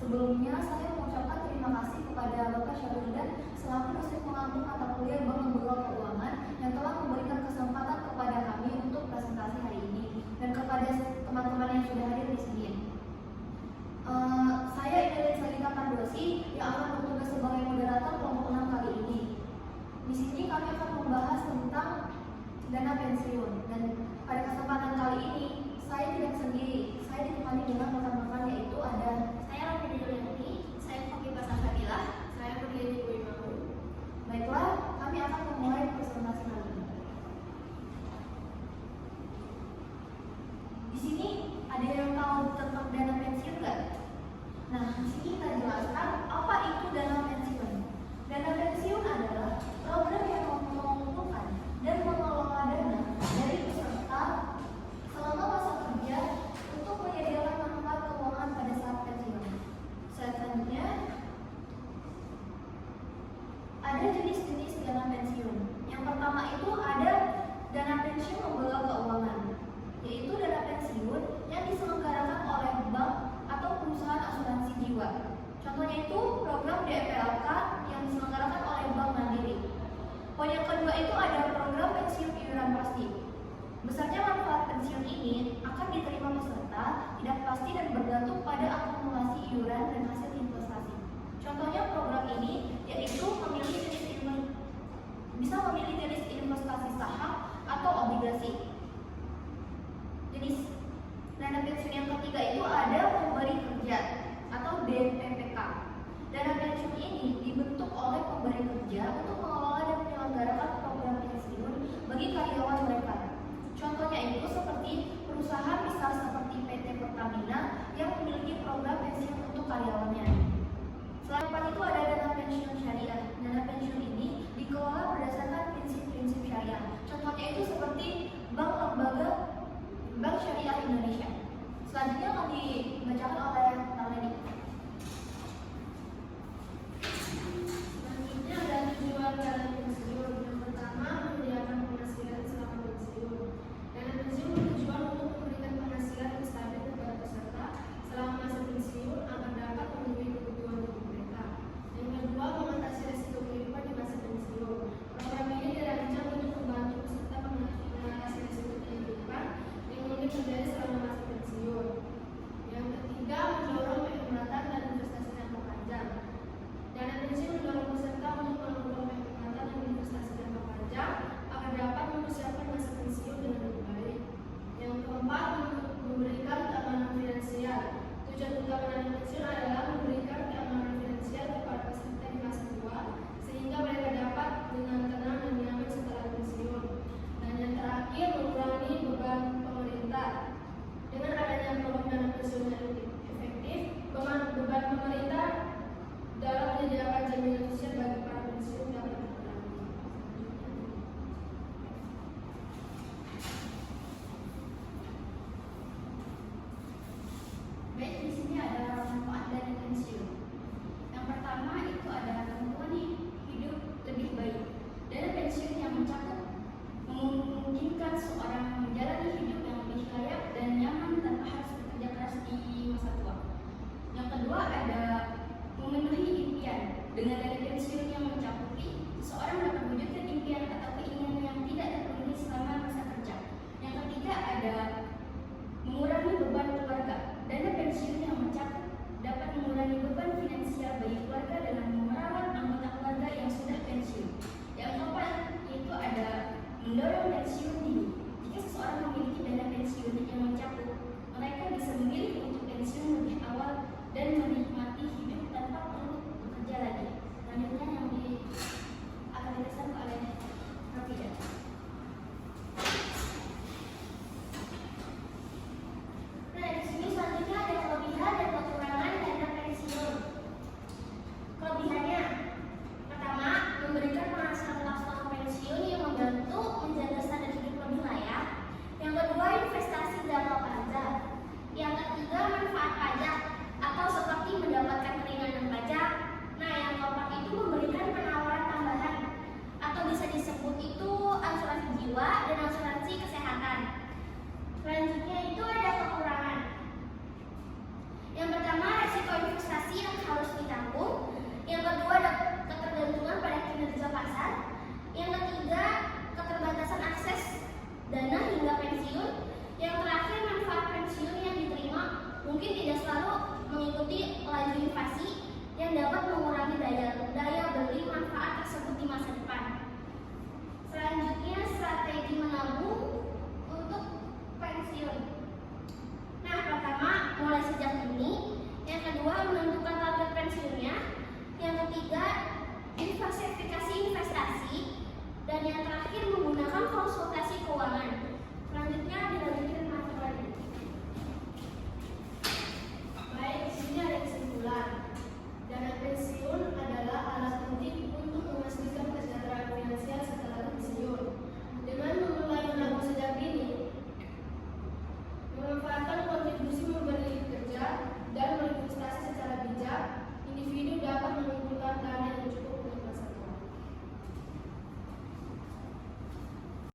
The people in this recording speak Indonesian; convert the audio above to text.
Sebelumnya, saya mengucapkan terima kasih kepada Bapak Syaruldan selaku dosen pengampu mata kuliah Bank Pembawa Keuangan yang telah memberikan kesempatan kepada kami untuk presentasi hari ini dan kepada teman-teman yang sudah hadir di sini. Saya Idelin Salika Pandosi yang akan bertugas sebagai moderator kelompok 6 kali ini. Di sini kami akan membahas tentang dana pensiun, dan pada kesempatan kali ini saya tidak sendiri. Saya ditemani dengan rekan-rekan, yaitu ada saya Raffi Juliani, saya Kofifa Safadilah, saya Putri Ibu Imamu. Baiklah, kami akan memulai presentasi kali ini. Di sini ada yang tahu tentang dana pensiun nggak? Nah, di sini kita jelaskan apa itu dana pensiun. Dana pensiun adalah program yang mengumpulkan dan mengelola dana dari peserta selama masa kerja untuk menyediakan manfaat keuangan pada saat pensiun. Selanjutnya, ada jenis-jenis dana pensiun. Yang pertama itu ada dana pensiun pembawa keuangan, yaitu dana pensiun yang diselenggarakan oleh bank atau perusahaan asuransi jiwa. Contohnya itu program DPLK yang diselenggarakan oleh Bank Mandiri. Poin yang kedua itu ada program pensiun iuran pasti. Besarnya manfaat pensiun ini akan diterima peserta tidak pasti dan bergantung pada akumulasi iuran dan hasil investasi. Contohnya program ini yaitu bisa memilih jenis investasi saham atau obligasi. Jenis dana pensiun yang ketiga itu ada pemberi kerja atau DPPK. Dana pensiun ini dibentuk oleh pemberi kerja untuk mengelola dan menyelenggarakan program pensiun bagi karyawan mereka. Contohnya itu seperti perusahaan besar seperti PT Pertamina yang memiliki program pensiun untuk karyawannya. Selain itu ada dana pensiun syariah. Dana pensiun ini dikelola berdasarkan prinsip-prinsip syariah. Contohnya itu seperti Bank Syariah Indonesia. Selanjutnya akan dibacakan oleh Taleni. Selanjutnya ada tujuan dana pensiun. Yang pertama, menyediakan penghasilan selama pensiun. Dana pensiun bertujuan untuk memberikan penghasilan yang stabil kepada peserta selama masa pensiun agar dapat memenuhi kebutuhan hidup mereka. Yang kedua, mengatasi risiko kehidupan di masa pensiun. Program ini dirancang untuk membantu peserta mengatasi risiko kehidupan yang mungkin terjadi selama masa pensiun. Yang ketiga, mendorong penghematan dan investasi jangka panjang. Dana pensiun mendorong peserta untuk melakukan penghematan dan investasi jangka panjang agar dapat mempersiapkan masa pensiun dengan lebih baik. Yang keempat, memberikan keamanan finansial. Tujuan utama dana pensiun adalah memberikan keamanan finansial kepada peserta di masa tua sehingga mereka dapat dengan tenang dan nyaman setelah pensiun. Dan yang terakhir, mengurangi beban pemerintah. Dengan adanya program dana pensiun yang efektif, beban pemerintah dalam menyediakan jaminan sosial bagi para pensiun dapat dikurangi. Baik, di sini ada manfaat dana pensiun. Yang pertama itu ada kemampuan hidup lebih baik. Dana pensiun yang mencakup memungkinkan seorang menjalani hidup yang lebih layak dan nyaman tanpa harus bekerja keras di masa tua. Yang kedua ada memenuhi impian. Dengan dana pensiun yang mencakupi, seorang dapat mewujudkan impian atau keinginan yang tidak terpenuhi selama masa kerja. Yang ketiga ada mengurangi beban keluarga. Dana pensiun yang mencakup dapat mengurangi beban finansial bagi keluarga dengan merawat anggota keluarga yang sudah pensiun. Yang keempat itu ada mendorong pensiun dini. Jika seseorang memiliki dana pensiun yang mencakup, mereka bisa memilih untuk pensiun lebih awal dan menikmati hidup tanpa perlu bekerja lagi. Selanjutnya yang akan dijelaskan oleh Rafida. Nah, di sini selanjutnya ada kelebihan dan kekurangan dana pensiun. Kelebihannya, pertama, memberikan penghasilan tetap setelah pensiun yang membantu menjaga standar hidup lebih layak. Yang kedua, investasi jangka panjang. Yang ketiga, manfaat pajak atau seperti mendapatkan keringanan Dan yang terakhir menggunakan konsultasi keuangan. Selanjutnya dilanjutin